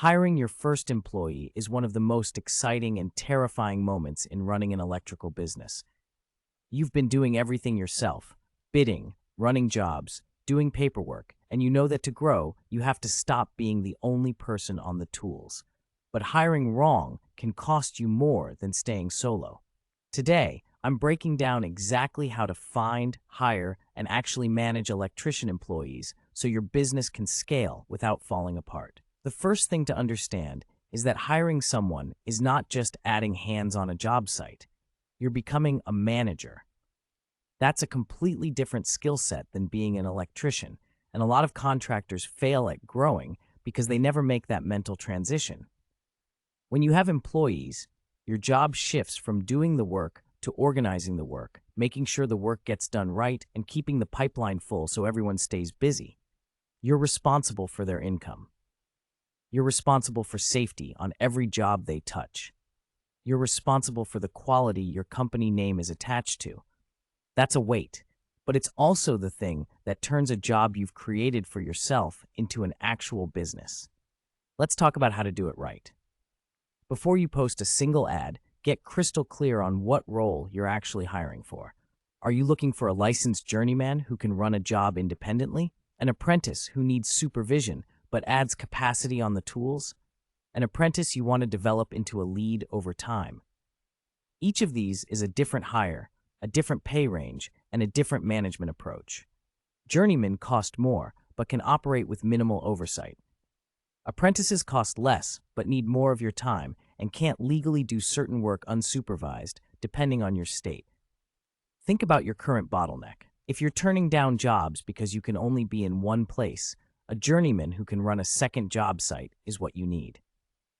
Hiring your first employee is one of the most exciting and terrifying moments in running an electrical business. You've been doing everything yourself, bidding, running jobs, doing paperwork, and you know that to grow, you have to stop being the only person on the tools. But hiring wrong can cost you more than staying solo. Today, I'm breaking down exactly how to find, hire, and actually manage electrician employees so your business can scale without falling apart. The first thing to understand is that hiring someone is not just adding hands on a job site. You're becoming a manager. That's a completely different skill set than being an electrician, and a lot of contractors fail at growing because they never make that mental transition. When you have employees, your job shifts from doing the work to organizing the work, making sure the work gets done right, and keeping the pipeline full so everyone stays busy. You're responsible for their income. You're responsible for safety on every job they touch. You're responsible for the quality your company name is attached to. That's a weight, but it's also the thing that turns a job you've created for yourself into an actual business. Let's talk about how to do it right. Before you post a single ad, get crystal clear on what role you're actually hiring for. Are you looking for a licensed journeyman who can run a job independently? An apprentice who needs supervision but adds capacity on the tools? An apprentice you want to develop into a lead over time? Each of these is a different hire, a different pay range, and a different management approach. Journeymen cost more but can operate with minimal oversight. Apprentices cost less but need more of your time and can't legally do certain work unsupervised, depending on your state. Think about your current bottleneck. If you're turning down jobs because you can only be in one place, a journeyman who can run a second job site is what you need.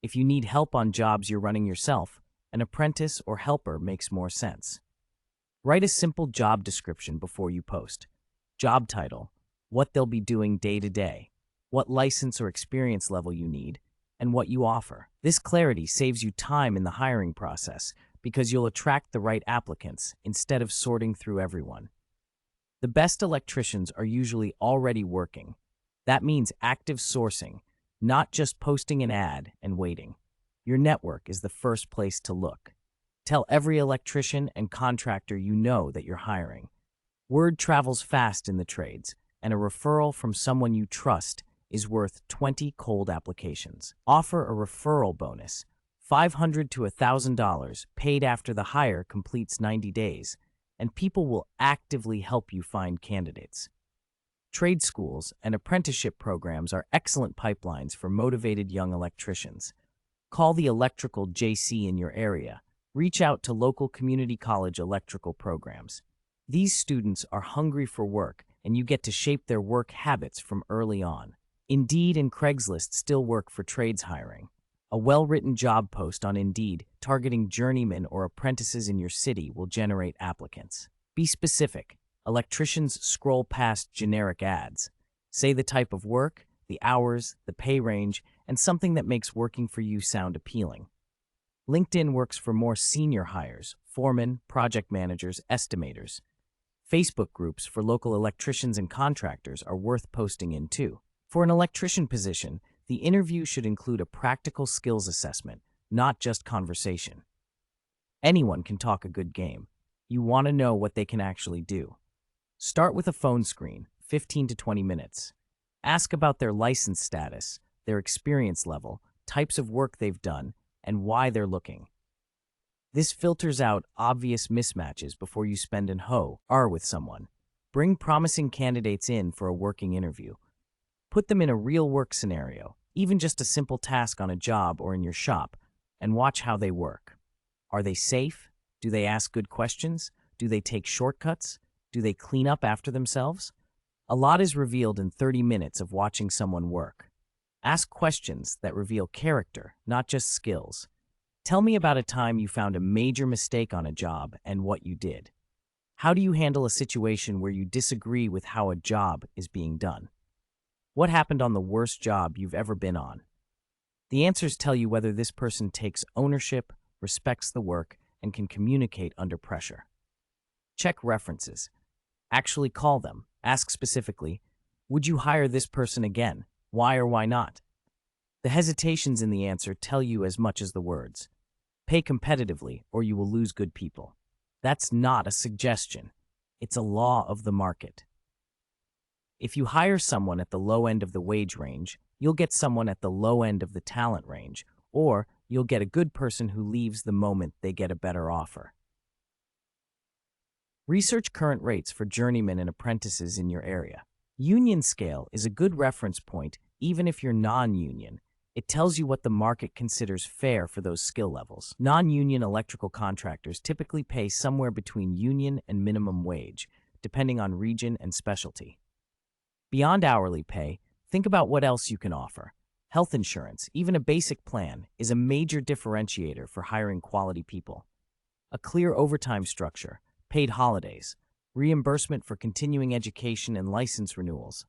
If you need help on jobs you're running yourself, an apprentice or helper makes more sense. Write a simple job description before you post. Job title, what they'll be doing day to day, what license or experience level you need, and what you offer. This clarity saves you time in the hiring process because you'll attract the right applicants instead of sorting through everyone. The best electricians are usually already working. That means active sourcing, not just posting an ad and waiting. Your network is the first place to look. Tell every electrician and contractor you know that you're hiring. Word travels fast in the trades, and a referral from someone you trust is worth 20 cold applications. Offer a referral bonus, $500 to $1,000, paid after the hire completes 90 days, and people will actively help you find candidates. Trade schools and apprenticeship programs are excellent pipelines for motivated young electricians. Call the electrical JC in your area. Reach out to local community college electrical programs. These students are hungry for work, and you get to shape their work habits from early on. Indeed and Craigslist still work for trades hiring. A well-written job post on Indeed targeting journeymen or apprentices in your city will generate applicants. Be specific. Electricians scroll past generic ads. Say the type of work, the hours, the pay range, and something that makes working for you sound appealing. LinkedIn works for more senior hires, foremen, project managers, estimators. Facebook groups for local electricians and contractors are worth posting in too. For an electrician position, the interview should include a practical skills assessment, not just conversation. Anyone can talk a good game. You want to know what they can actually do. Start with a phone screen, 15 to 20 minutes. Ask about their license status, their experience level, types of work they've done, and why they're looking. This filters out obvious mismatches before you spend an hour with someone. Bring promising candidates in for a working interview. Put them in a real work scenario, even just a simple task on a job or in your shop, and watch how they work. Are they safe? Do they ask good questions? Do they take shortcuts? Do they clean up after themselves? A lot is revealed in 30 minutes of watching someone work. Ask questions that reveal character, not just skills. Tell me about a time you found a major mistake on a job and what you did. How do you handle a situation where you disagree with how a job is being done? What happened on the worst job you've ever been on? The answers tell you whether this person takes ownership, respects the work, and can communicate under pressure. Check references. Actually call them. Ask specifically, would you hire this person again? Why or why not? The hesitations in the answer tell you as much as the words. Pay competitively or you will lose good people. That's not a suggestion. It's a law of the market. If you hire someone at the low end of the wage range, you'll get someone at the low end of the talent range, or you'll get a good person who leaves the moment they get a better offer. Research current rates for journeymen and apprentices in your area. Union scale is a good reference point even if you're non-union. It tells you what the market considers fair for those skill levels. Non-union electrical contractors typically pay somewhere between union and minimum wage, depending on region and specialty. Beyond hourly pay, think about what else you can offer. Health insurance, even a basic plan, is a major differentiator for hiring quality people. A clear overtime structure, paid holidays, reimbursement for continuing education and license renewals,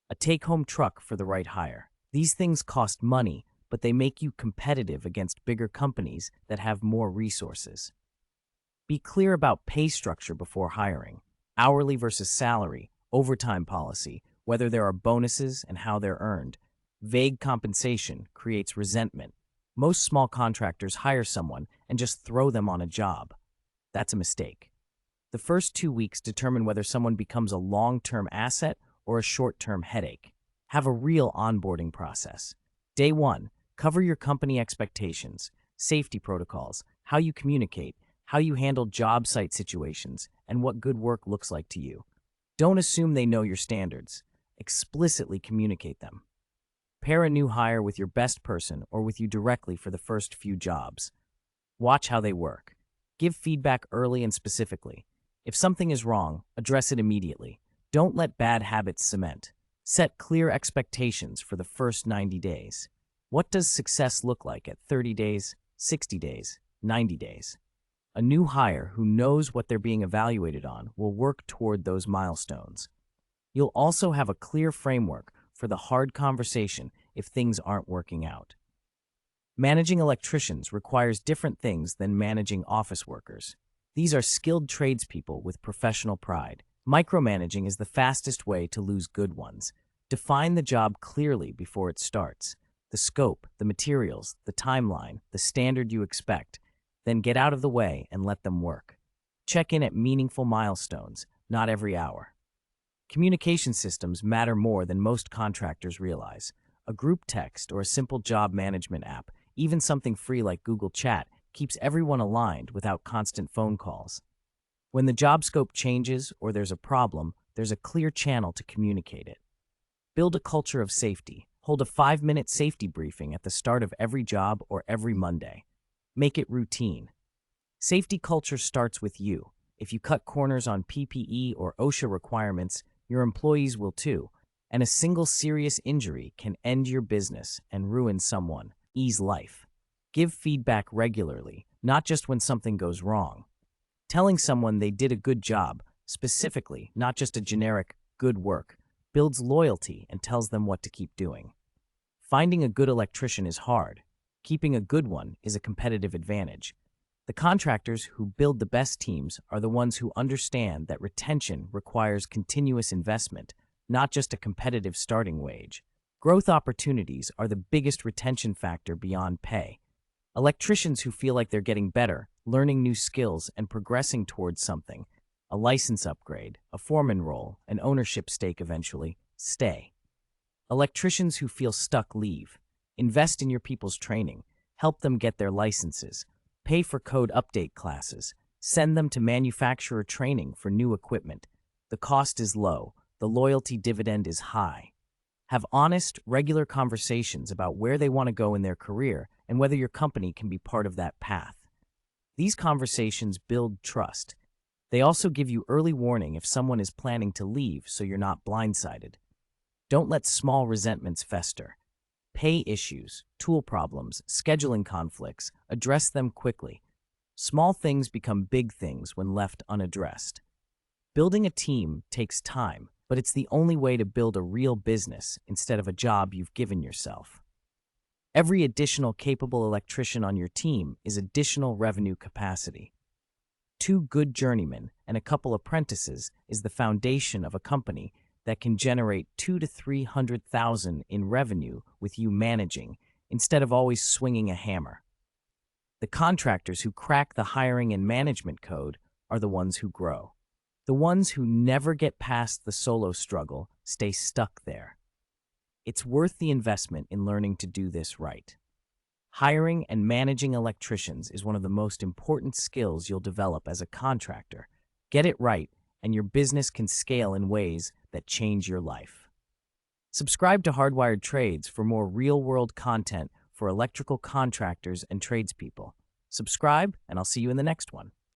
a take-home truck for the right hire. These things cost money, but they make you competitive against bigger companies that have more resources. Be clear about pay structure before hiring, hourly versus salary, overtime policy, whether there are bonuses and how they're earned. Vague compensation creates resentment. Most small contractors hire someone and just throw them on a job. That's a mistake. The first 2 weeks determine whether someone becomes a long-term asset or a short-term headache. Have a real onboarding process. Day 1, cover your company expectations, safety protocols, how you communicate, how you handle job site situations, and what good work looks like to you. Don't assume they know your standards. Explicitly communicate them. Pair a new hire with your best person or with you directly for the first few jobs. Watch how they work. Give feedback early and specifically. If something is wrong, address it immediately. Don't let bad habits cement. Set clear expectations for the first 90 days. What does success look like at 30 days, 60 days, 90 days? A new hire who knows what they're being evaluated on will work toward those milestones. You'll also have a clear framework for the hard conversation if things aren't working out. Managing electricians requires different things than managing office workers. These are skilled tradespeople with professional pride. Micromanaging is the fastest way to lose good ones. Define the job clearly before it starts. The scope, the materials, the timeline, the standard you expect. Then get out of the way and let them work. Check in at meaningful milestones, not every hour. Communication systems matter more than most contractors realize. A group text or a simple job management app, even something free like Google Chat, keeps everyone aligned without constant phone calls. When the job scope changes or there's a problem, there's a clear channel to communicate it. Build a culture of safety. Hold a 5-minute safety briefing at the start of every job or every Monday. Make it routine. Safety culture starts with you. If you cut corners on PPE or OSHA requirements, your employees will too, and a single serious injury can end your business and ruin someone's life. Give feedback regularly, not just when something goes wrong. Telling someone they did a good job, specifically, not just a generic good work, builds loyalty and tells them what to keep doing. Finding a good electrician is hard. Keeping a good one is a competitive advantage. The contractors who build the best teams are the ones who understand that retention requires continuous investment, not just a competitive starting wage. Growth opportunities are the biggest retention factor beyond pay. Electricians who feel like they're getting better, learning new skills, and progressing towards something, a license upgrade, a foreman role, an ownership stake eventually, stay. Electricians who feel stuck leave. Invest in your people's training. Help them get their licenses. Pay for code update classes. Send them to manufacturer training for new equipment. The cost is low. The loyalty dividend is high. Have honest, regular conversations about where they want to go in their career and whether your company can be part of that path. These conversations build trust. They also give you early warning if someone is planning to leave so you're not blindsided. Don't let small resentments fester. Pay issues, tool problems, scheduling conflicts, address them quickly. Small things become big things when left unaddressed. Building a team takes time, but it's the only way to build a real business instead of a job you've given yourself. Every additional capable electrician on your team is additional revenue capacity. 2 good journeymen and a couple apprentices is the foundation of a company that can generate $200,000 to $300,000 in revenue with you managing instead of always swinging a hammer. The contractors who crack the hiring and management code are the ones who grow. The ones who never get past the solo struggle stay stuck there. It's worth the investment in learning to do this right. Hiring and managing electricians is one of the most important skills you'll develop as a contractor. Get it right, and your business can scale in ways that change your life. Subscribe to Hardwired Trades for more real-world content for electrical contractors and tradespeople. Subscribe, and I'll see you in the next one.